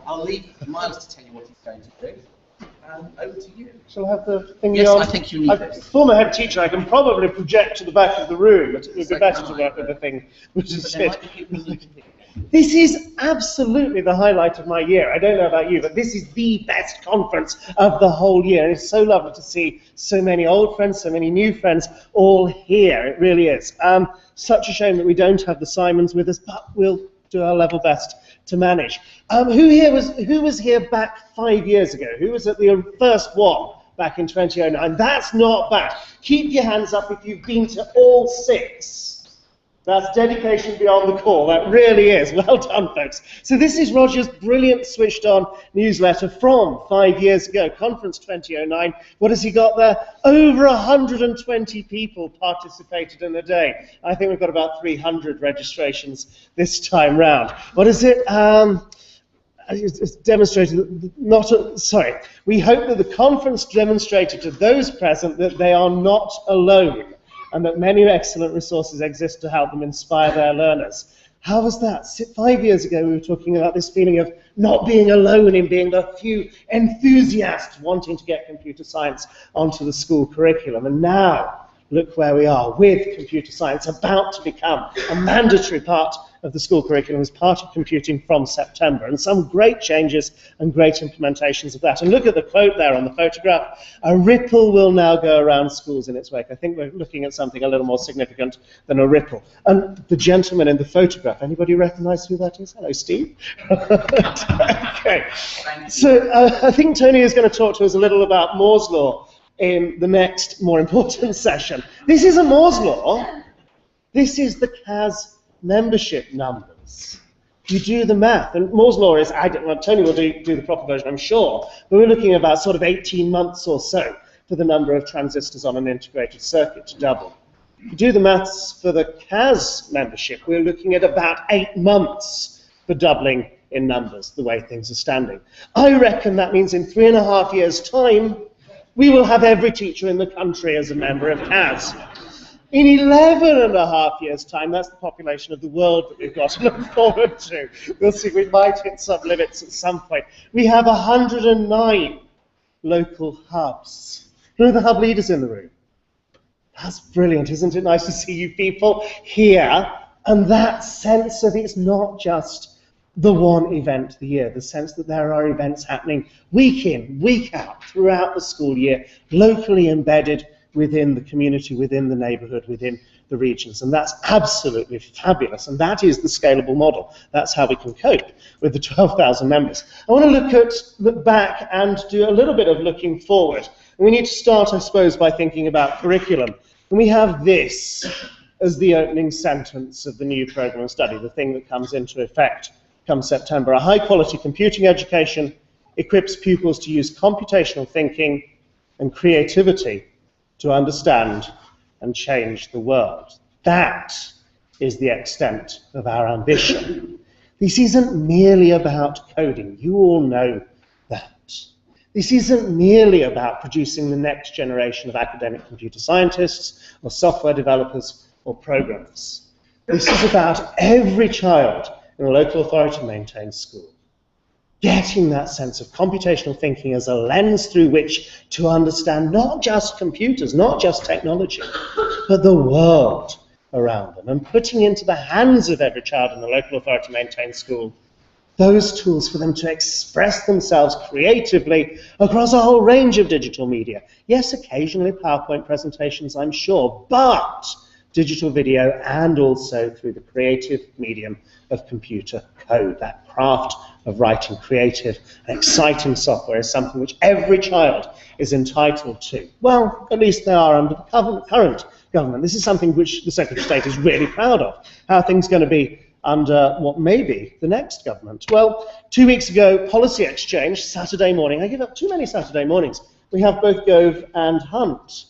I'll leave Miles to tell you what he's going to do. Over to you. Shall I have the thing Yes, on? I think you need this. Former head teacher, I can probably project to the back of the room, but it would be better to work with the thing which is fit. This is absolutely the highlight of my year. I don't know about you, but this is the best conference of the whole year. And it's so lovely to see so many old friends, so many new friends all here. It really is. Such a shame that we don't have the Simons with us, but we'll do our level best to manage. Who was here back 5 years ago? Who was at the first one back in 2009? That's not bad. Keep your hands up if you've been to all 6. That's dedication beyond the call. That really is. Well done, folks. So this is Roger's brilliant switched on newsletter from 5 years ago, Conference 2009. What has he got there? Over 120 people participated in the day. I think we've got about 300 registrations this time round. What is it? It's demonstrated, we hope that the conference demonstrated to those present that they are not alone, and that many excellent resources exist to help them inspire their learners. How was that? 5 years ago, we were talking about this feeling of not being alone in being the few enthusiasts wanting to get computer science onto the school curriculum. And now, look where we are with computer science about to become a mandatory part of the school curriculum as part of computing from September, and some great changes and great implementations of that. And look at the quote there on the photograph: a ripple will now go around schools in its wake. I think we're looking at something a little more significant than a ripple. And the gentleman in the photograph, anybody recognize who that is? Hello, Steve. Okay. So I think Tony is going to talk to us a little about Moore's Law in the next, more important session. This isn't Moore's Law. This is the CAS membership numbers. You do the math, and Moore's Law is, Tony will do the proper version, I'm sure, but we're looking at about sort of 18 months or so for the number of transistors on an integrated circuit to double. If you do the maths for the CAS membership, we're looking at about 8 months for doubling in numbers, the way things are standing. I reckon that means in 3.5 years' time, we will have every teacher in the country as a member of CAS. In 11.5 years' time, that's the population of the world that we've got to look forward to. We'll see, we might hit some limits at some point. We have 109 local hubs. Who are the hub leaders in the room? That's brilliant. Isn't it nice to see you people here? And that sense that it's not just the one event a year, the sense that there are events happening week in, week out, throughout the school year, locally embedded within the community, within the neighborhood, within the regions. And that's absolutely fabulous. And that is the scalable model. That's how we can cope with the 12,000 members. I want to look back and do a little bit of looking forward. And we need to start, I suppose, by thinking about curriculum. And we have this as the opening sentence of the new program of study, the thing that comes into effect come September. A high-quality computing education equips pupils to use computational thinking and creativity to understand and change the world. That is the extent of our ambition. This isn't merely about coding. You all know that. This isn't merely about producing the next generation of academic computer scientists or software developers or programmers. This is about every child in a local authority-maintained school getting that sense of computational thinking as a lens through which to understand not just computers, not just technology, but the world around them, and putting into the hands of every child in the local authority-maintained school those tools for them to express themselves creatively across a whole range of digital media. Yes, occasionally PowerPoint presentations, I'm sure, but digital video, and also through the creative medium of computer code. That craft of writing creative and exciting software is something which every child is entitled to. Well, at least they are under the current government. This is something which the Secretary of State is really proud of. How are things going to be under what may be the next government? Well, 2 weeks ago, Policy Exchange, Saturday morning. I give up too many Saturday mornings. We have both Gove and Hunt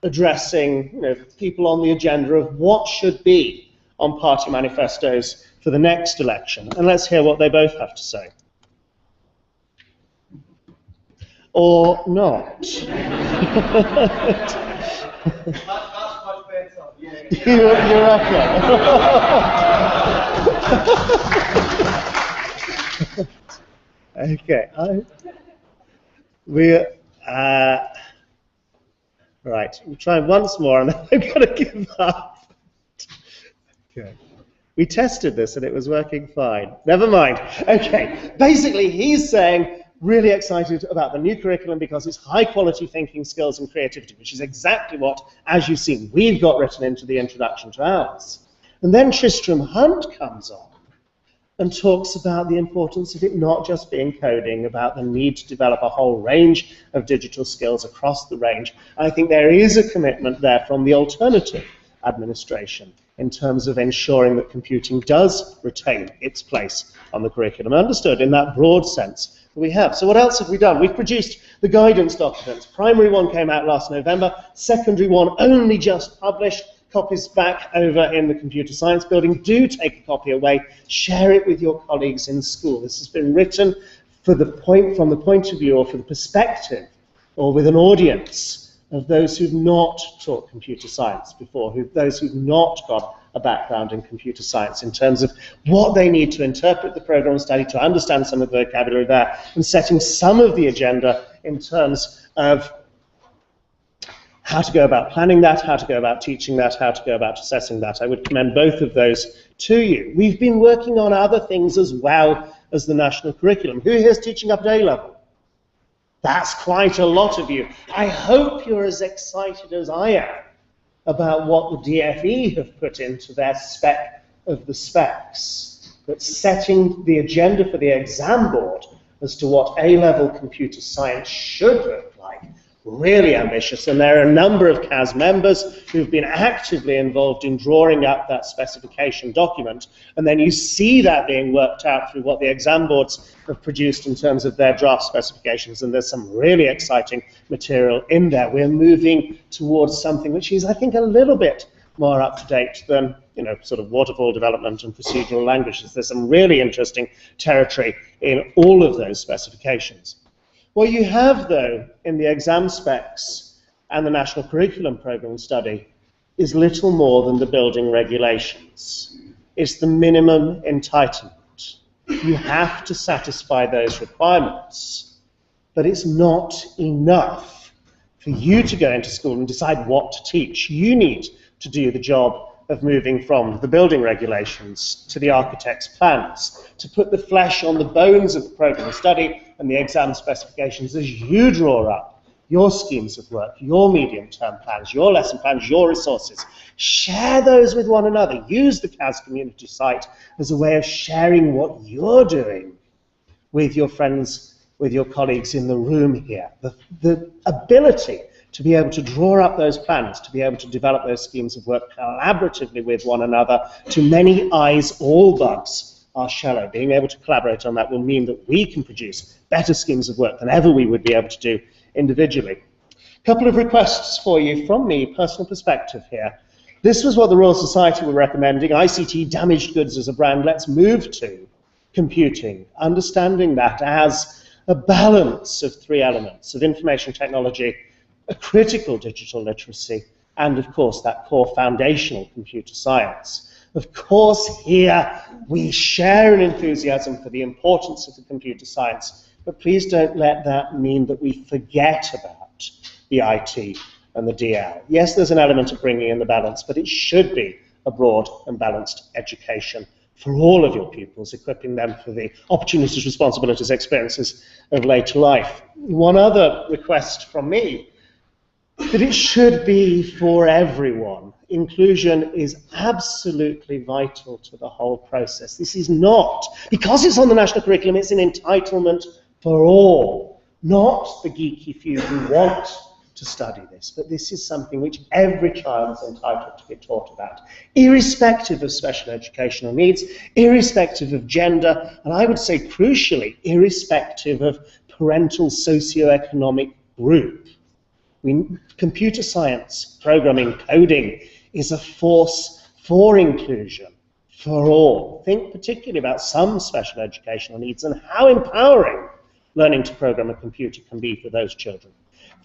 addressing people on the agenda of what should be on party manifestos for the next election. And let's hear what they both have to say. Or not. You reckon? Okay. Right. We'll try once more, and then I'm going to give up. Okay. We tested this, and it was working fine. Never mind. Okay. Basically, he's saying really excited about the new curriculum because it's high-quality thinking skills and creativity, which is exactly what, as you've seen, we've got written into the introduction to ours. And then Tristram Hunt comes on and talks about the importance of it not just being coding, about the need to develop a whole range of digital skills across the range. I think there is a commitment there from the alternative administration in terms of ensuring that computing does retain its place on the curriculum, understood in that broad sense that we have. So what else have we done? We've produced the guidance documents. Primary one came out last November, secondary one only just published. Copies back over in the computer science building. Do take a copy away, share it with your colleagues in school. This has been written from the point of view or for the perspective or with an audience of those who've not taught computer science before, those who've not got a background in computer science in terms of what they need to interpret the program of study, to understand some of the vocabulary there, and setting some of the agenda in terms of how to go about planning that, how to go about teaching that, how to go about assessing that. I would commend both of those to you. We've been working on other things as well as the national curriculum. Who here is teaching up at A-level? That's quite a lot of you. I hope you're as excited as I am about what the DFE have put into their spec of the specs, but setting the agenda for the exam board as to what A-level computer science should look like. Really ambitious, and there are a number of CAS members who've been actively involved in drawing up that specification document, and then you see that being worked out through what the exam boards have produced in terms of their draft specifications, and there's some really exciting material in there. We're moving towards something which is, I think, a little bit more up to date than, you know, sort of waterfall development and procedural languages. There's some really interesting territory in all of those specifications. What you have, though, in the exam specs and the National Curriculum Programme study is little more than the building regulations. It's the minimum entitlement. You have to satisfy those requirements, but it's not enough for you to go into school and decide what to teach. You need to do the job of moving from the building regulations to the architect's plans, to put the flesh on the bones of the programme of study and the exam specifications as you draw up your schemes of work, your medium-term plans, your lesson plans, your resources. Share those with one another. Use the CAS community site as a way of sharing what you're doing with your friends, with your colleagues in the room here. The ability to be able to draw up those plans, to be able to develop those schemes of work collaboratively with one another, to many eyes, all bugs are shallow. Being able to collaborate on that will mean that we can produce better schemes of work than ever we would be able to do individually. A couple of requests for you from me, personal perspective here. This was what the Royal Society were recommending, ICT damaged goods as a brand. Let's move to computing, understanding that as a balance of three elements of information technology, a critical digital literacy, and of course that core foundational computer science. Of course here we share an enthusiasm for the importance of the computer science, but please don't let that mean that we forget about the IT and the DL. Yes, there's an element of bringing in the balance, but it should be a broad and balanced education for all of your pupils, equipping them for the opportunities, responsibilities, experiences of later life. One other request from me, that it should be for everyone. Inclusion is absolutely vital to the whole process. This is not, because it's on the national curriculum, it's an entitlement for all, not the geeky few who want to study this, but this is something which every child is entitled to be taught about, irrespective of special educational needs, irrespective of gender, and I would say crucially, irrespective of parental socioeconomic group. Computer science, programming, coding is a force for inclusion, for all. Think particularly about some special educational needs and how empowering learning to program a computer can be for those children.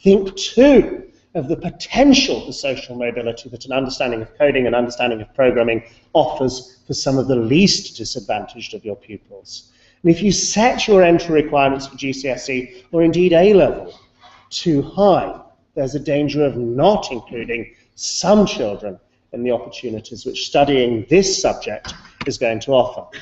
Think too of the potential for social mobility that an understanding of coding and understanding of programming offers for some of the least disadvantaged of your pupils. And if you set your entry requirements for GCSE, or indeed A-level, too high, there's a danger of not including some children in the opportunities which studying this subject is going to offer.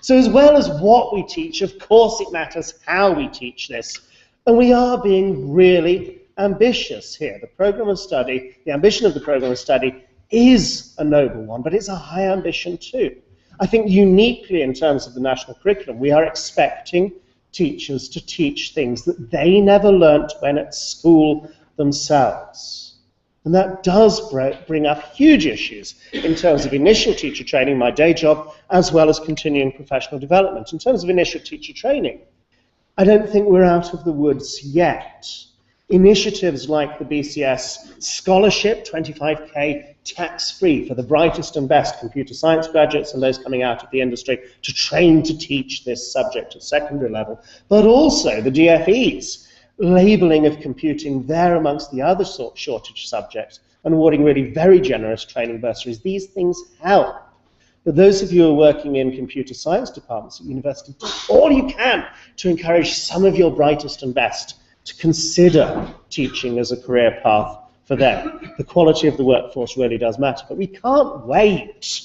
So as well as what we teach, of course it matters how we teach this. And we are being really ambitious here. The program of study, the ambition of the program of study is a noble one, but it's a high ambition too. I think uniquely in terms of the national curriculum, we are expecting teachers to teach things that they never learnt when at school themselves. And that does bring up huge issues in terms of initial teacher training, my day job, as well as continuing professional development. In terms of initial teacher training, I don't think we're out of the woods yet. Initiatives like the BCS Scholarship, 25k tax-free for the brightest and best computer science graduates and those coming out of the industry to train to teach this subject at secondary level, but also the DFEs, labelling of computing there amongst the other shortage subjects and awarding really very generous training bursaries. These things help. But those of you who are working in computer science departments at university, do all you can to encourage some of your brightest and best to consider teaching as a career path for them. The quality of the workforce really does matter, but we can't wait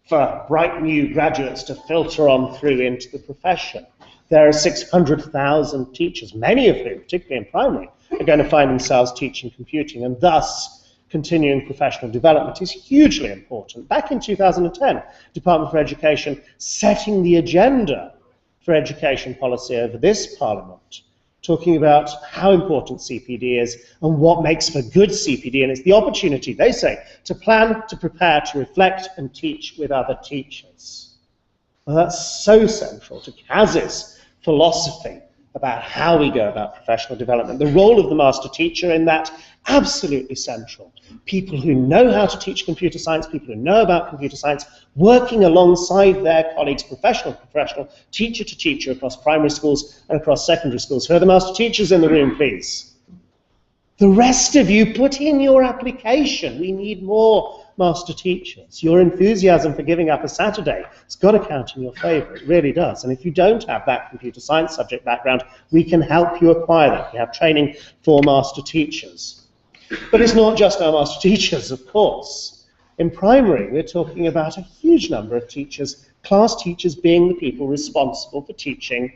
for bright new graduates to filter on through into the profession. There are 600,000 teachers, many of whom, particularly in primary, are going to find themselves teaching computing, and thus continuing professional development is hugely important. Back in 2010, Department for Education setting the agenda for education policy over this Parliament, talking about how important CPD is and what makes for good CPD, and it's the opportunity, they say, to plan, to prepare, to reflect and teach with other teachers. Well, that's so central to CAS's philosophy about how we go about professional development. The role of the master teacher in that, absolutely central. People who know how to teach computer science, people who know about computer science, working alongside their colleagues, professional, teacher to teacher across primary schools and across secondary schools. Who are the master teachers in the room, please? The rest of you, put in your application. We need more master teachers. Your enthusiasm for giving up a Saturday has got to count in your favour. It really does. And if you don't have that computer science subject background, we can help you acquire that. We have training for master teachers. But it's not just our master teachers, of course. In primary, we're talking about a huge number of teachers, class teachers being the people responsible for teaching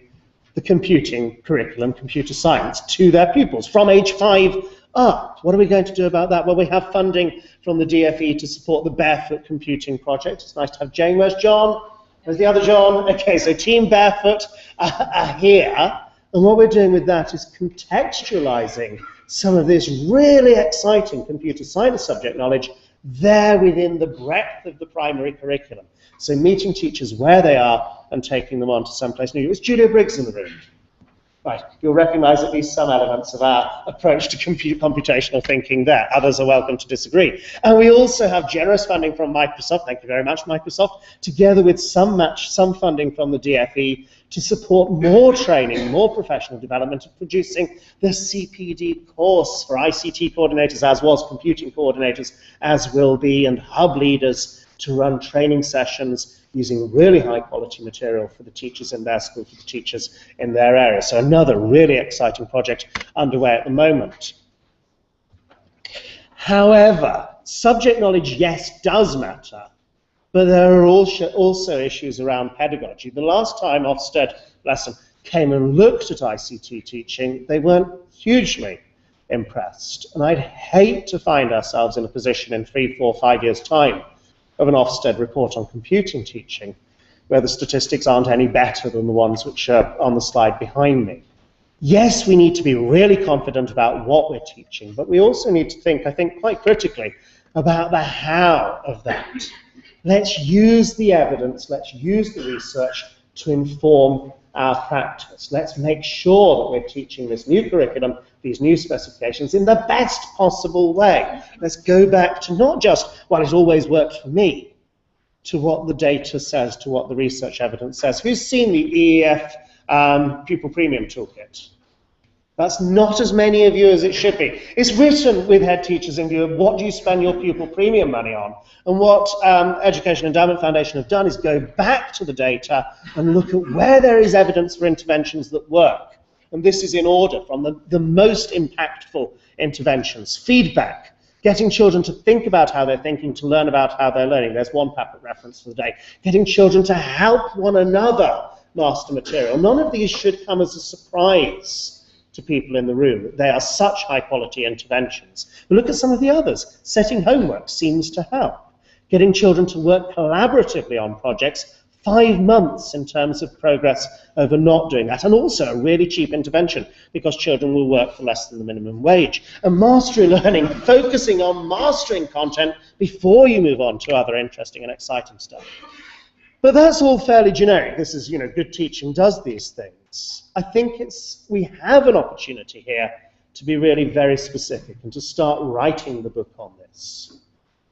the computing curriculum, computer science, to their pupils from age 5 up. What are we going to do about that? Well, we have funding from the DFE to support the Barefoot Computing Project. It's nice to have Jane. Where's John? Where's the other John? Okay, so Team Barefoot are here. And what we're doing with that is contextualizing some of this really exciting computer science subject knowledge there within the breadth of the primary curriculum. So meeting teachers where they are and taking them on to someplace new. Is Julia Briggs in the room? Right, you'll recognise at least some elements of our approach to computational thinking there. Others are welcome to disagree. And we also have generous funding from Microsoft, thank you very much, Microsoft, together with some funding from the DFE to support more training, more professional development of producing the CPD course for ICT coordinators, as was computing coordinators, as will be, and hub leaders to run training sessions using really high quality material for the teachers in their school, for the teachers in their area. So another really exciting project underway at the moment. However, subject knowledge, yes, does matter, but there are also issues around pedagogy. The last time Ofsted, bless them, came and looked at ICT teaching, they weren't hugely impressed. And I'd hate to find ourselves in a position in 3, 4, 5 years' time of an Ofsted report on computing teaching, where the statistics aren't any better than the ones which are on the slide behind me. Yes, we need to be really confident about what we're teaching, but we also need to think, I think, quite critically about the how of that. Let's use the evidence, let's use the research to inform our practice. Let's make sure that we're teaching this new curriculum, these new specifications, in the best possible way. Let's go back to not just, well, it's always worked for me, to what the data says, to what the research evidence says. Who's seen the EEF Pupil Premium Toolkit? That's not as many of you as it should be. It's written with head teachers in view of what do you spend your pupil premium money on. And what Education Endowment Foundation have done is go back to the data and look at where there is evidence for interventions that work. And this is in order from the most impactful interventions. Feedback, getting children to think about how they're thinking, to learn about how they're learning. There's one Pappert reference for the day. Getting children to help one another master material. None of these should come as a surprise to people in the room. They are such high-quality interventions. But look at some of the others. Setting homework seems to help. Getting children to work collaboratively on projects, 5 months in terms of progress over not doing that, and also a really cheap intervention because children will work for less than the minimum wage. And mastery learning, focusing on mastering content before you move on to other interesting and exciting stuff. But that's all fairly generic. This is, good teaching does these things. I think we have an opportunity here to be really very specific and to start writing the book on this.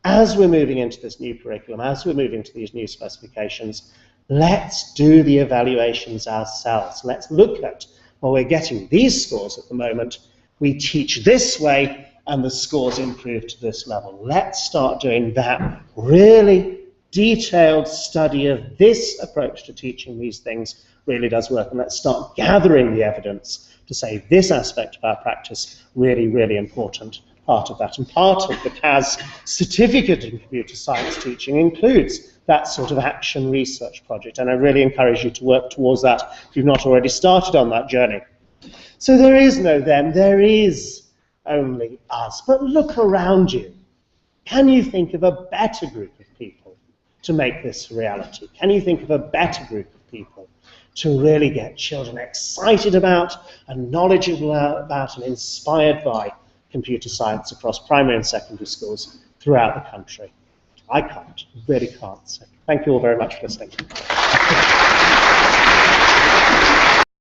As we're moving into this new curriculum, as we're moving to these new specifications, let's do the evaluations ourselves. Let's look at, well, we're getting these scores at the moment, we teach this way, and the scores improve to this level. Let's start doing that really detailed study of this approach to teaching these things really does work, and let's start gathering the evidence to say this aspect of our practice really, really important part of that. And part of the CAS certificate in computer science teaching includes that sort of action research project, and I really encourage you to work towards that if you've not already started on that journey. So there is no them, there is only us. But look around you. Can you think of a better group of people to make this a reality? Can you think of a better group of people to really get children excited about and knowledgeable about and inspired by computer science across primary and secondary schools throughout the country? I can't, really can't. So thank you all very much for listening.